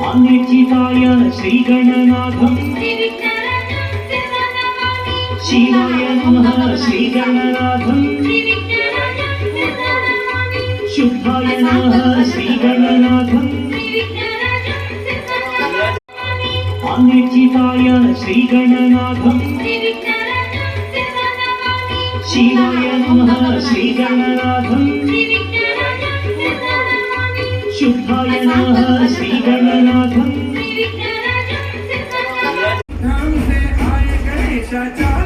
अन्यचिताय श्रीगणनाथं शिवाय नमः श्रीगणनाथं शुद्धाय नमः श्रीगणनाथं अन्यचिताय श्रीगणनाथं शिवाय नमः श्रीगणनाथं शुद्धाय नमः श्रीगणनाथं धाम से आए गणेशाचा